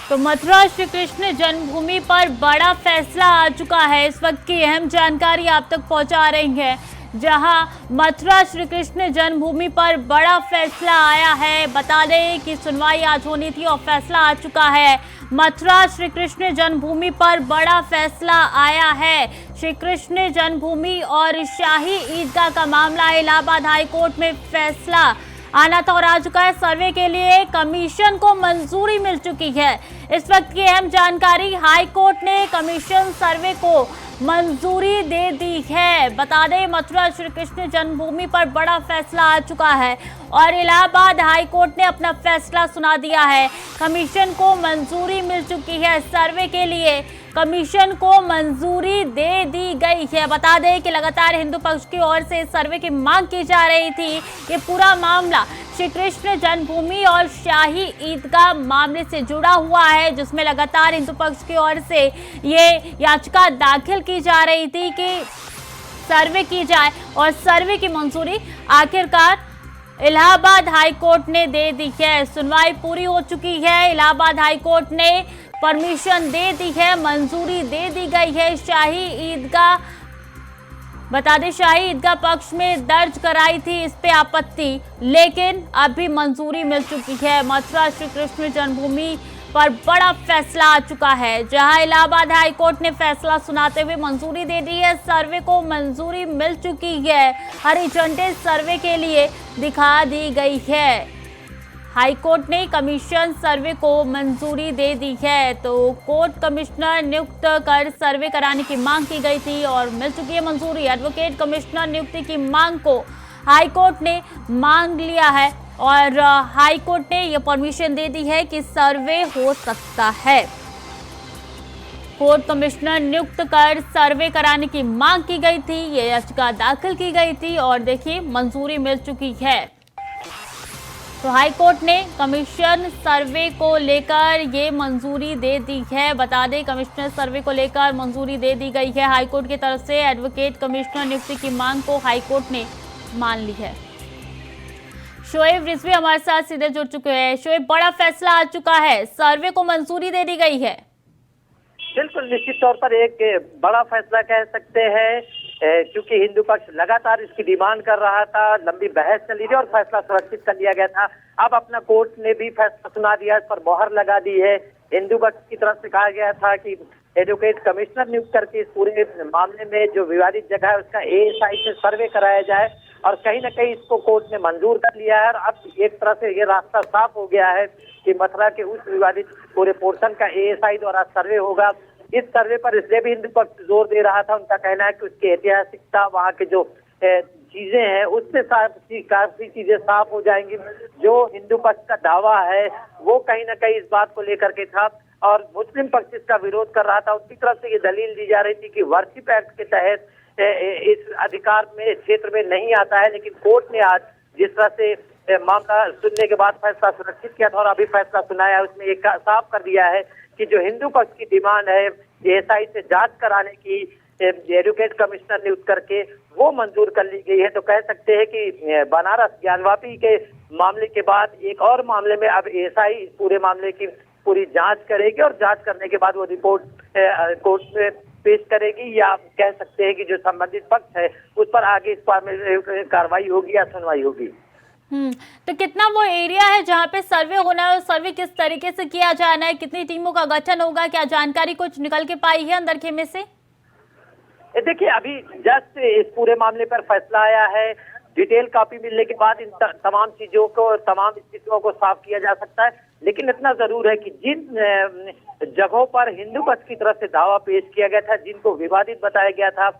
तो मथुरा श्री कृष्ण जन्मभूमि पर बड़ा फैसला आ चुका है। इस वक्त की अहम जानकारी आप तक पहुंचा रही है, जहां मथुरा श्री कृष्ण जन्मभूमि पर बड़ा फैसला आया है। बता दें कि सुनवाई आज होनी थी और फैसला आ चुका है। मथुरा श्री कृष्ण जन्मभूमि पर बड़ा फैसला आया है। श्री कृष्ण जन्मभूमि और शाही ईदगाह का मामला इलाहाबाद हाईकोर्ट में फैसला आना था और आ चुका है। सर्वे के लिए कमीशन को मंजूरी मिल चुकी है। इस वक्त की अहम जानकारी, हाई कोर्ट ने कमीशन सर्वे को मंजूरी दे दी है। बता दें, मथुरा श्री कृष्ण जन्मभूमि पर बड़ा फैसला आ चुका है और इलाहाबाद हाई कोर्ट ने अपना फैसला सुना दिया है। कमीशन को मंजूरी मिल चुकी है। सर्वे के लिए कमीशन को मंजूरी दे दी गई है। बता दें कि लगातार हिंदू पक्ष की ओर से सर्वे की मांग की जा रही थी। ये पूरा मामला श्री कृष्ण जन्मभूमि और शाही ईदगाह मामले से जुड़ा हुआ है, जिसमें लगातार हिंदू पक्ष की ओर से ये याचिका दाखिल की जा रही थी कि सर्वे की जाए और सर्वे की मंजूरी आखिरकार इलाहाबाद हाई कोर्ट ने दे दी है। सुनवाई पूरी हो चुकी है। इलाहाबाद हाई कोर्ट ने परमिशन दे दी है, मंजूरी दे दी गई है। शाही ईदगाह, बता दें, शाही ईदगाह पक्ष में दर्ज कराई थी इस पे आपत्ति, लेकिन अभी मंजूरी मिल चुकी है। मथुरा श्री कृष्ण जन्मभूमि पर बड़ा फैसला आ चुका है, जहां इलाहाबाद हाई कोर्ट ने फैसला सुनाते हुए मंजूरी दे दी है। सर्वे को मंजूरी मिल चुकी है। हरी झंडी सर्वे के लिए दिखा दी गई है। हाईकोर्ट ने कमीशन सर्वे को मंजूरी दे दी है। तो कोर्ट कमिश्नर नियुक्त कर सर्वे कराने की मांग की गई थी और मिल चुकी है मंजूरी। एडवोकेट कमिश्नर नियुक्ति की मांग को हाईकोर्ट ने मांग लिया है और हाईकोर्ट ने यह परमिशन दे दी है कि सर्वे हो सकता है। कोर्ट कमिश्नर नियुक्त कर सर्वे कराने की मांग की गई थी। यह याचिका दाखिल की गई थी और देखिए मंजूरी मिल चुकी है। तो हाई कोर्ट ने कमीशन सर्वे को लेकर ये मंजूरी दे दी है। बता दें, कमिश्नर सर्वे को लेकर मंजूरी दे दी गई है हाई कोर्ट की तरफ से। एडवोकेट कमिश्नर नियुक्ति की मांग को हाई कोर्ट ने मान ली है। शोएब रिजवी हमारे साथ सीधे जुड़ चुके हैं। शोएब, बड़ा फैसला आ चुका है, सर्वे को मंजूरी दे दी गई है। बिल्कुल, निश्चित तौर पर एक बड़ा फैसला कह सकते हैं, क्योंकि हिंदू पक्ष लगातार इसकी डिमांड कर रहा था। लंबी बहस चली थी और फैसला सुरक्षित कर लिया गया था। अब अपना कोर्ट ने भी फैसला सुना दिया, इस पर मोहर लगा दी है। हिंदू पक्ष की तरफ से कहा गया था कि एडवोकेट कमिश्नर नियुक्त करके इस पूरे मामले में जो विवादित जगह है उसका एएसआई से सर्वे कराया जाए और कहीं ना कहीं इसको कोर्ट ने मंजूर कर लिया है। और अब एक तरह से ये रास्ता साफ हो गया है कि मथुरा के उस विवादित पूरे पोर्शन का एएसआई द्वारा सर्वे होगा। इस सर्वे पर इसलिए भी हिंदू पक्ष जोर दे रहा था, उनका कहना है कि उसकी ऐतिहासिकता, वहाँ के जो चीजें हैं उससे काफी चीजें साफ हो जाएंगी। जो हिंदू पक्ष का दावा है वो कहीं ना कहीं इस बात को लेकर के था और मुस्लिम पक्ष इसका विरोध कर रहा था। उसकी तरफ से ये दलील दी जा रही थी कि वर्शिप एक्ट के तहत इस अधिकार में क्षेत्र में नहीं आता है, लेकिन कोर्ट ने आज जिस तरह से मामला सुनने के बाद फैसला सुरक्षित किया था और अभी फैसला सुनाया, उसमें एक साफ कर दिया है कि जो हिंदू पक्ष की डिमांड है एएसआई से जांच कराने की, एडवोकेट कमिश्नर नियुक्त करके, वो मंजूर कर ली गई है। तो कह सकते हैं कि बनारस ज्ञानवापी के मामले के बाद एक और मामले में अब एएसआई पूरे मामले की पूरी जांच करेगी और जांच करने के बाद वो रिपोर्ट कोर्ट में पेश करेगी, या कह सकते हैं कि जो संबंधित पक्ष है उस पर आगे इस पर में कार्रवाई होगी या सुनवाई होगी। तो कितना वो एरिया है जहाँ पे सर्वे होना है, सर्वे किस तरीके से किया जाना है, कितनी टीमों का गठन होगा, क्या जानकारी कुछ निकल के पाई है अंदर खेमे से? देखिए, अभी जस्ट इस पूरे मामले पर फैसला आया है। डिटेल कॉपी मिलने के बाद इन तमाम चीजों को, तमाम स्थितियों को साफ किया जा सकता है। लेकिन इतना जरूर है कि जिन जगहों पर हिंदू पक्ष की तरफ से दावा पेश किया गया था, जिनको विवादित बताया गया था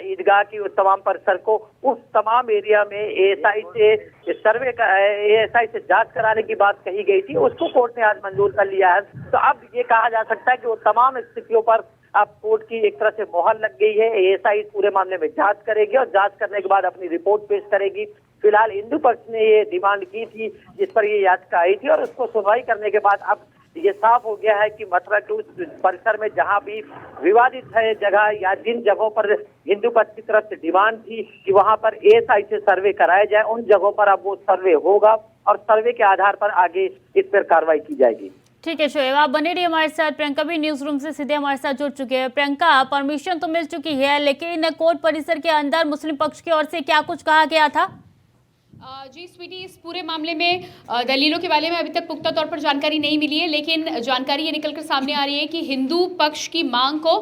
ईदगाह की उस तमाम परिसर को, उस तमाम एरिया में एएसआई से सर्वे का, एएसआई से जांच कराने की बात कही गई थी, उसको कोर्ट ने आज मंजूर कर लिया है। तो अब ये कहा जा सकता है कि वो तमाम स्थितियों पर अब कोर्ट की एक तरह से मोहर लग गई है। एएसआई इस पूरे मामले में जांच करेगी और जांच करने के बाद अपनी रिपोर्ट पेश करेगी। फिलहाल हिंदू पक्ष ने ये डिमांड की थी, जिस पर ये याचिका आई थी, और उसको सुनवाई करने के बाद अब ये साफ हो गया है कि मथुरा के उस परिसर में जहां भी विवादित है जगह या जिन जगहों पर हिंदू पक्ष की तरफ से डिमांड थी कि वहां पर एएसआई से सर्वे कराया जाए, उन जगहों पर अब वो सर्वे होगा और सर्वे के आधार पर आगे इस पर कार्रवाई की जाएगी। ठीक है शोएब, आप बने रहिए हमारे साथ। प्रियंका भी न्यूज रूम से सीधे हमारे साथ जुड़ चुके हैं। प्रियंका, परमिशन तो मिल चुकी है, लेकिन कोर्ट परिसर के अंदर मुस्लिम पक्ष की ओर से क्या कुछ कहा गया था? जी स्वीटी, इस पूरे मामले में दलीलों के बारे में अभी तक पुख्ता तौर पर जानकारी नहीं मिली है, लेकिन जानकारी ये निकलकर सामने आ रही है कि हिंदू पक्ष की मांग को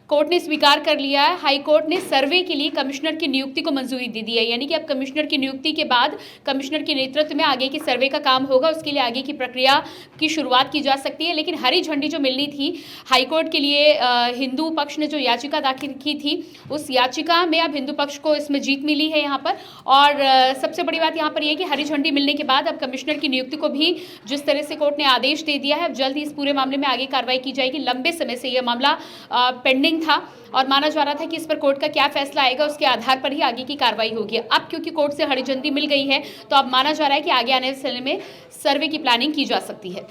कोर्ट ने स्वीकार कर लिया है। हाई कोर्ट ने सर्वे के लिए कमिश्नर की नियुक्ति को मंजूरी दे दी है, यानी कि अब कमिश्नर की नियुक्ति के बाद कमिश्नर के नेतृत्व में आगे की सर्वे का काम होगा, उसके लिए आगे की प्रक्रिया की शुरुआत की जा सकती है। लेकिन हरी झंडी जो मिलनी थी हाई कोर्ट के लिए, हिंदू पक्ष ने जो याचिका दाखिल की थी उस याचिका में अब हिंदू पक्ष को इसमें जीत मिली है यहाँ पर। और सबसे बड़ी बात यहाँ पर यह है कि हरी झंडी मिलने के बाद अब कमिश्नर की नियुक्ति को भी जिस तरह से कोर्ट ने आदेश दे दिया है, अब जल्द ही इस पूरे मामले में आगे कार्रवाई की जाएगी। लंबे समय से यह मामला पेंडिंग था और माना जा रहा था कि इस पर कोर्ट का क्या फैसला आएगा उसके आधार पर ही आगे की कार्रवाई होगी। अब क्योंकि कोर्ट से हरी झंडी मिल गई है तो अब माना जा रहा है कि आगे आने वाले समय में सर्वे की प्लानिंग की जा सकती है।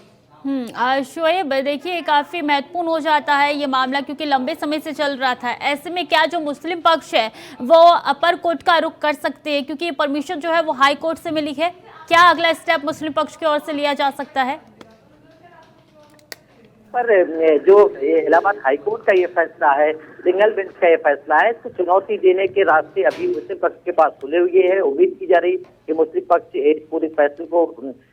शोएब, देखिए काफी महत्वपूर्ण हो जाता है ये मामला, क्योंकि लंबे समय से चल रहा था। ऐसे में क्या जो मुस्लिम पक्ष है वो अपर कोर्ट का रुख कर सकते हैं, क्योंकि ये परमिशन जो है वो हाई कोर्ट से मिली है? क्या अगला स्टेप मुस्लिम पक्ष की ओर से लिया जा सकता है? पर जो इलाहाबाद हाईकोर्ट का ये फैसला है, सिंगल बेंच का ये फैसला है, इसको चुनौती देने के रास्ते अभी मुस्लिम पक्ष के पास खुले हुए हैं। उम्मीद की जा रही कि मुस्लिम पक्ष इस पूरे फैसले को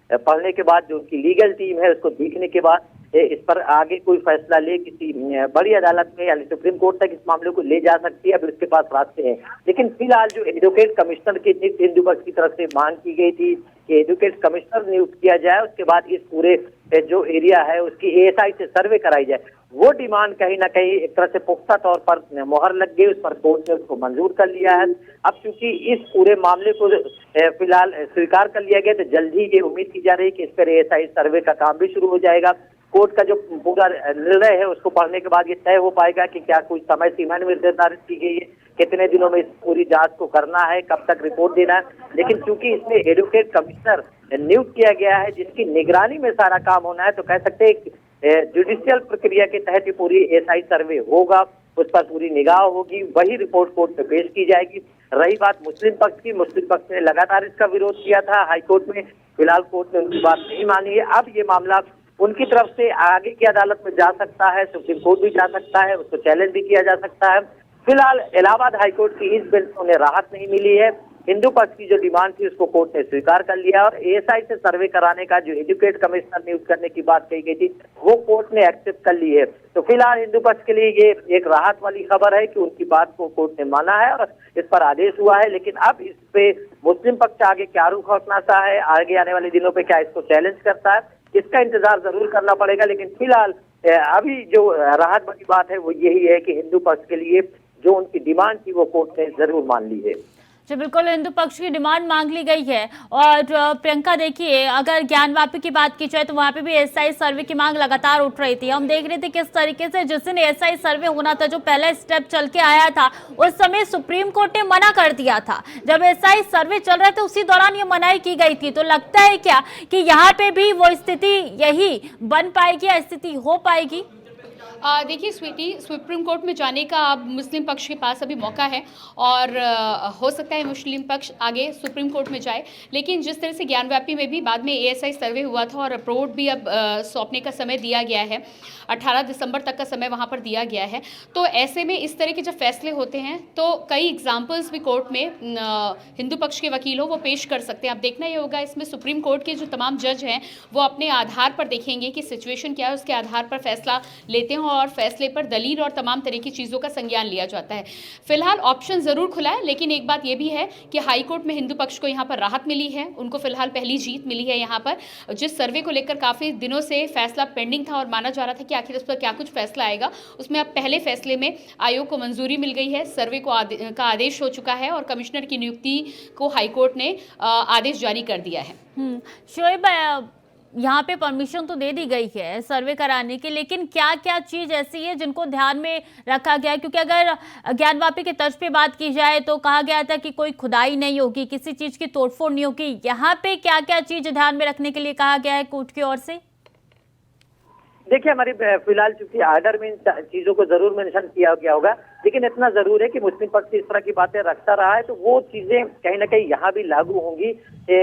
पढ़ने के बाद, जो उनकी लीगल टीम है उसको देखने के बाद इस पर आगे कोई फैसला ले, किसी बड़ी अदालत में यानी सुप्रीम कोर्ट तक इस मामले को ले जा सकती है। अब उसके पास रास्ते हैं, लेकिन फिलहाल जो एडवोकेट कमिश्नर की नियुक्ति हिंदू पक्ष की तरफ से मांग की गई थी कि एडवोकेट कमिश्नर नियुक्त किया जाए, उसके बाद इस पूरे जो एरिया है उसकी एएसआई से सर्वे कराई जाए, वो डिमांड कहीं ना कहीं एक तरह से पुख्ता तौर पर मोहर लग गई, उस पर कोर्ट ने उसको मंजूर कर लिया है। अब चूंकि इस पूरे मामले को फिलहाल स्वीकार कर लिया गया तो जल्द ही ये उम्मीद की जा रही है कि इस पर एएसआई सर्वे का काम भी शुरू हो जाएगा। कोर्ट का जो पूरा निर्णय है उसको पढ़ने के बाद ये तय हो पाएगा कि क्या कोई समय सीमा निर्धारित की गई है, कितने दिनों में इस पूरी जांच को करना है, कब तक रिपोर्ट देना है। लेकिन चूंकि इसमें एडवोकेट कमिश्नर नियुक्त किया गया है जिसकी निगरानी में सारा काम होना है, तो कह सकते हैं जुडिशियल प्रक्रिया के तहत ही पूरी एएसआई सर्वे होगा, उस पर पूरी निगाह होगी, वही रिपोर्ट कोर्ट में पेश की जाएगी। रही बात मुस्लिम पक्ष की, मुस्लिम पक्ष ने लगातार इसका विरोध किया था हाईकोर्ट में, फिलहाल कोर्ट ने उनकी बात नहीं मानी है। अब ये मामला उनकी तरफ से आगे की अदालत में जा सकता है, सुप्रीम कोर्ट भी जा सकता है, उसको चैलेंज भी किया जा सकता है। फिलहाल इलाहाबाद हाईकोर्ट की इस बेंच को उन्हें राहत नहीं मिली है। हिंदू पक्ष की जो डिमांड थी उसको कोर्ट ने स्वीकार कर लिया और एएसआई से सर्वे कराने का जो एडवोकेट कमिश्नर नियुक्त करने की बात कही गई थी वो कोर्ट ने एक्सेप्ट कर ली है। तो फिलहाल हिंदू पक्ष के लिए ये एक राहत वाली खबर है कि उनकी बात को कोर्ट ने माना है और इस पर आदेश हुआ है। लेकिन अब इस पे मुस्लिम पक्ष आगे क्या रुख अपनाता है, आगे आने वाले दिनों पे क्या इसको चैलेंज करता है, इसका इंतजार जरूर करना पड़ेगा। लेकिन फिलहाल अभी जो राहत वाली बात है वो यही है कि हिंदू पक्ष के लिए जो उनकी डिमांड थी वो कोर्ट ने जरूर मान ली है। जो बिल्कुल हिंदू पक्ष की डिमांड मांग ली गई है। और प्रियंका, देखिए अगर ज्ञानवापी की बात की जाए तो वहां पे भी एएसआई सर्वे की मांग लगातार उठ रही थी। हम देख रहे थे किस तरीके से जिस दिन एएसआई सर्वे होना था, जो पहला स्टेप चल के आया था, उस समय सुप्रीम कोर्ट ने मना कर दिया था। जब एएसआई सर्वे चल रहे थे उसी दौरान ये मनाही की गई थी। तो लगता है क्या कि यहाँ पे भी वो स्थिति यही बन पाएगी या स्थिति हो पाएगी? देखिए स्वीटी, सुप्रीम कोर्ट में जाने का अब मुस्लिम पक्ष के पास अभी मौका है और हो सकता है मुस्लिम पक्ष आगे सुप्रीम कोर्ट में जाए। लेकिन जिस तरह से ज्ञानव्यापी में भी बाद में एएसआई सर्वे हुआ था और रिपोर्ट भी अब सौंपने का समय दिया गया है, 18 दिसंबर तक का समय वहाँ पर दिया गया है। तो ऐसे में इस तरह के जब फैसले होते हैं तो कई एग्जाम्पल्स भी कोर्ट में हिंदू पक्ष के वकील हो वो पेश कर सकते हैं। अब देखना ये होगा इसमें सुप्रीम कोर्ट के जो तमाम जज हैं वो अपने आधार पर देखेंगे कि सिचुएशन क्या है, उसके आधार पर फैसला लेते हैं और फैसले पर दलील और तमाम तरह की चीज़ों का संज्ञान लिया जाता है। फिलहाल ऑप्शन ज़रूर खुला है, लेकिन एक बात यह भी है कि हाई कोर्ट में हिंदू पक्ष को यहाँ पर राहत मिली है, उनको फिलहाल पहली जीत मिली है। यहाँ पर जिस सर्वे को लेकर काफ़ी दिनों से फैसला पेंडिंग था और माना जा रहा था कि आखिर इस पर क्या कुछ फैसला आएगा, उसमें अब पहले फैसले में आयोग को मंजूरी मिल गई है, सर्वे को का आदेश हो चुका है और कमिश्नर की नियुक्ति को हाई कोर्ट ने आदेश जारी कर दिया है। शोएब, यहाँ पे परमिशन तो दे दी गई है सर्वे कराने की, लेकिन क्या क्या चीज ऐसी है जिनको ध्यान में रखा गया है? क्योंकि अगर ज्ञानवापी के तर्ज पे बात की जाए तो कहा गया था कि कोई खुदाई नहीं होगी, किसी चीज की तोड़फोड़ नहीं होगी। यहाँ पे क्या क्या चीज ध्यान में रखने के लिए कहा गया है कोर्ट की ओर से? देखिए, हमारी फिलहाल चूंकि आर्डर में इन चीजों को जरूर मेंशन किया गया होगा, लेकिन इतना जरूर है कि मुस्लिम पक्ष इस तरह की बातें रखता रहा है, तो वो चीजें कहीं ना कहीं यहाँ भी लागू होंगी।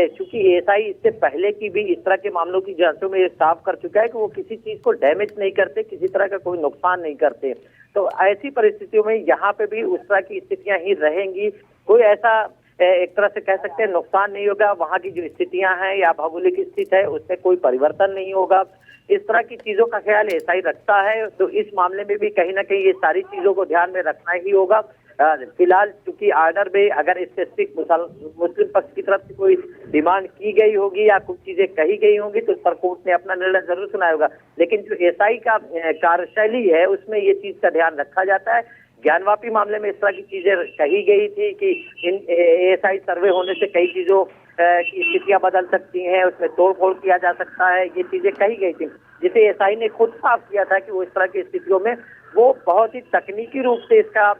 चूंकि एएसआई इससे पहले की भी इस तरह के मामलों की जांचों में साफ कर चुका है कि वो किसी चीज को डैमेज नहीं करते, किसी तरह का कोई नुकसान नहीं करते। तो ऐसी परिस्थितियों में यहाँ पे भी उस तरह की स्थितियां ही रहेंगी। कोई ऐसा एक तरह से कह सकते हैं नुकसान नहीं होगा। वहाँ की जो स्थितियां हैं या भौगोलिक स्थिति है उसमें कोई परिवर्तन नहीं होगा। इस तरह की चीजों का ख्याल ऐसा ही रखता है, तो इस मामले में भी कहीं ना कहीं ये सारी चीजों को ध्यान में रखना ही होगा। फिलहाल चूंकि आर्डर में अगर स्पेसिफिक मुस्लिम पक्ष की तरफ से कोई डिमांड की गई होगी या कुछ चीजें कही गई होंगी तो उस पर कोर्ट ने अपना निर्णय जरूर सुनाया होगा, लेकिन जो एएसआई का कार्यशैली है उसमें ये चीज का ध्यान रखा जाता है। ज्ञानवापी मामले में इस तरह की चीजें कही गई थी कि इन एएसआई सर्वे होने से कई चीजों की स्थितियां बदल सकती हैं, उसमें तोड़फोड़ किया जा सकता है, ये चीजें कही गई थी, जिसे एएसआई ने खुद साफ किया था कि वो इस तरह की स्थितियों में वो बहुत ही तकनीकी रूप से इसका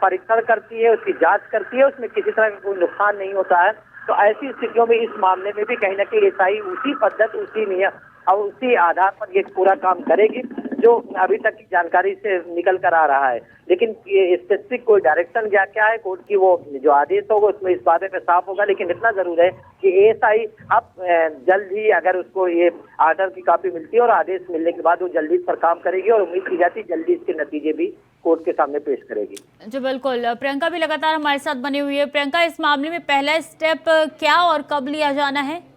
परीक्षण करती है, उसकी जांच करती है, उसमें किसी तरह का कोई नुकसान नहीं होता है। तो ऐसी स्थितियों में इस मामले में भी कहीं ना कहीं एएसआई उसी पद्धति, उसी नियम और उसी आधार पर ये पूरा काम करेगी जो अभी तक की जानकारी से निकल कर आ रहा है। लेकिन स्पेसिफिक कोई डायरेक्शन क्या है कोर्ट की, वो जो आदेश होगा उसमें इस बारे में साफ होगा। लेकिन इतना जरूर है कि एएसआई अब जल्द ही अगर उसको ये आर्डर की कॉपी मिलती है और आदेश मिलने के बाद वो जल्दी इस पर काम करेगी और उम्मीद की जाती है जल्दी इसके नतीजे भी कोर्ट के सामने पेश करेगी। जी बिल्कुल, प्रियंका भी लगातार हमारे साथ बनी हुई है। प्रियंका, इस मामले में पहला स्टेप क्या और कब लिया जाना है?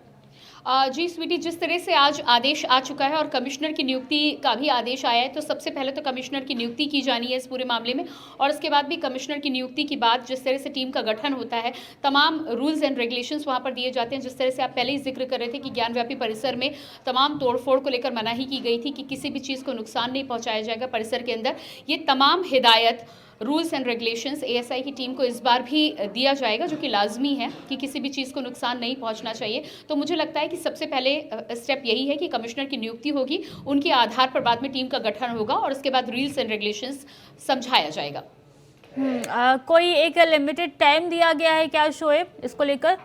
जी स्वीटी, जिस तरह से आज आदेश आ चुका है और कमिश्नर की नियुक्ति का भी आदेश आया है, तो सबसे पहले तो कमिश्नर की नियुक्ति की जानी है इस पूरे मामले में, और उसके बाद भी कमिश्नर की नियुक्ति के बाद जिस तरह से टीम का गठन होता है, तमाम रूल्स एंड रेगुलेशंस वहां पर दिए जाते हैं। जिस तरह से आप पहले ही जिक्र कर रहे थे कि ज्ञानव्यापी परिसर में तमाम तोड़फोड़ को लेकर मनाही की गई थी कि किसी भी चीज़ को नुकसान नहीं पहुँचाया जाएगा परिसर के अंदर। ये तमाम हिदायत, रूल्स एंड रेगुलेशंस एएसआई की टीम को इस बार भी दिया जाएगा, जो कि लाजमी है कि किसी भी चीज़ को नुकसान नहीं पहुंचना चाहिए। तो मुझे लगता है कि सबसे पहले स्टेप यही है कि कमिश्नर की नियुक्ति होगी, उनके आधार पर बाद में टीम का गठन होगा और उसके बाद रूल्स एंड रेगुलेशंस समझाया जाएगा। कोई एक लिमिटेड टाइम दिया गया है क्या शोएब इसको लेकर?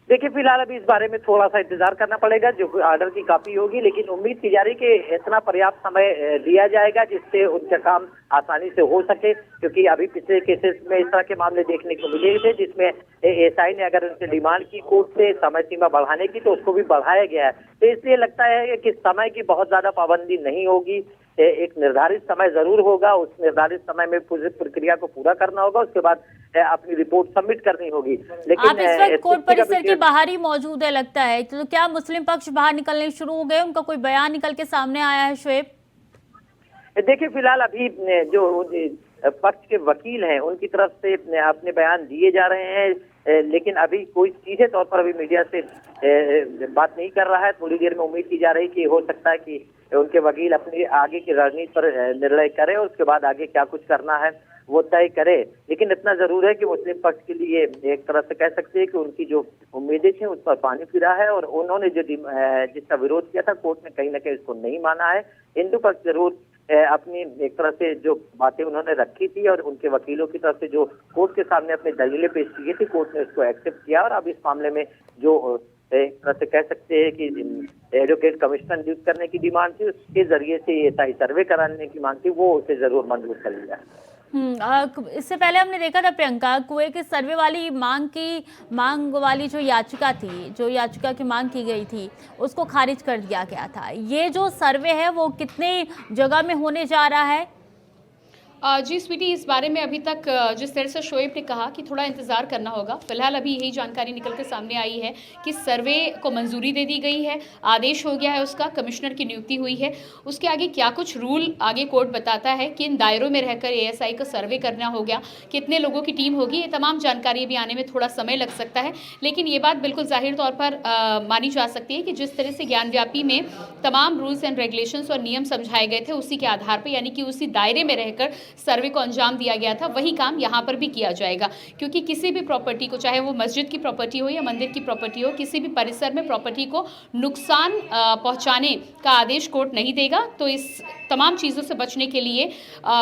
देखिए, फिलहाल अभी इस बारे में थोड़ा सा इंतजार करना पड़ेगा जो आर्डर की कॉपी होगी, लेकिन उम्मीद की जा रही कि इतना पर्याप्त समय दिया जाएगा जिससे उनका काम आसानी से हो सके। क्योंकि अभी पिछले केसेस में इस तरह के मामले देखने को मिले थे जिसमें एएसआई ने अगर उनसे डिमांड की कोर्ट से समय सीमा बढ़ाने की तो उसको भी बढ़ाया गया है। तो इसलिए लगता है कि समय की बहुत ज्यादा पाबंदी नहीं होगी, एक निर्धारित समय जरूर होगा, उस निर्धारित समय में पूरी प्रक्रिया को पूरा करना होगा, उसके बाद अपनी रिपोर्ट सबमिट करनी होगी। लेकिन आप इस वक्त कोर्ट परिसर के बाहर ही मौजूद है लगता है, तो क्या मुस्लिम पक्ष बाहर निकलने शुरू हो गए? उनका कोई बयान निकल के सामने आया है शोएब? देखिए, फिलहाल अभी जो पक्ष के वकील हैं उनकी तरफ से अपने बयान दिए जा रहे हैं, लेकिन अभी कोई सीधे तौर पर अभी मीडिया से बात नहीं कर रहा है। थोड़ी देर में उम्मीद की जा रही कि हो सकता है कि उनके वकील अपनी आगे की रणनीति पर निर्णय करें और उसके बाद आगे क्या कुछ करना है वो तय करे। लेकिन इतना जरूर है कि मुस्लिम पक्ष के लिए एक तरह से कह सकते हैं कि उनकी जो उम्मीदें थी उस पर पानी फिरा है और उन्होंने जो जिसका विरोध किया था कोर्ट ने कहीं ना कहीं उसको नहीं माना है। हिंदू पक्ष जरूर अपनी एक तरह से जो बातें उन्होंने रखी थी और उनके वकीलों की तरफ से जो कोर्ट के सामने अपनी दलीलें पेश की गई थी, कोर्ट ने उसको एक्सेप्ट किया और अब इस मामले में जो एक तरह से कह सकते हैं कि एडवोकेट कमिश्नर नियुक्त करने की डिमांड थी, उसके जरिए से एएसआई सर्वे कराने की मांग थी, वो उसे जरूर मंजूर कर लिया। इससे पहले हमने देखा था प्रियंका, कुएं के सर्वे वाली मांग वाली जो याचिका थी, जो याचिका की मांग की गई थी, उसको खारिज कर दिया गया था। ये जो सर्वे है वो कितने जगह में होने जा रहा है? जी स्वीटी, इस बारे में अभी तक जिस तरह से शोएब ने कहा कि थोड़ा इंतज़ार करना होगा। फिलहाल अभी यही जानकारी निकल के सामने आई है कि सर्वे को मंजूरी दे दी गई है, आदेश हो गया है उसका, कमिश्नर की नियुक्ति हुई है। उसके आगे क्या कुछ रूल आगे कोर्ट बताता है, किन दायरों में रहकर एएसआई को सर्वे करना हो गया, कितने लोगों की टीम होगी, ये तमाम जानकारी भी आने में थोड़ा समय लग सकता है। लेकिन ये बात बिल्कुल जाहिर तौर पर मानी जा सकती है कि जिस तरह से ज्ञानव्यापी में तमाम रूल्स एंड रेगुलेशंस और नियम समझाए गए थे उसी के आधार पर, यानी कि उसी दायरे में रहकर सर्वे को अंजाम दिया गया था, वही काम यहाँ पर भी किया जाएगा। क्योंकि किसी भी प्रॉपर्टी को, चाहे वो मस्जिद की प्रॉपर्टी हो या मंदिर की प्रॉपर्टी हो, किसी भी परिसर में प्रॉपर्टी को नुकसान पहुँचाने का आदेश कोर्ट नहीं देगा। तो इस तमाम चीज़ों से बचने के लिए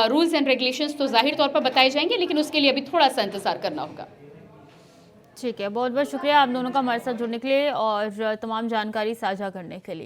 रूल्स एंड रेगुलेशंस तो जाहिर तौर पर बताए जाएंगे, लेकिन उसके लिए अभी थोड़ा सा इंतजार करना होगा। ठीक है, बहुत बहुत शुक्रिया आप दोनों का हमारे साथ जुड़ने के लिए और तमाम जानकारी साझा करने के लिए।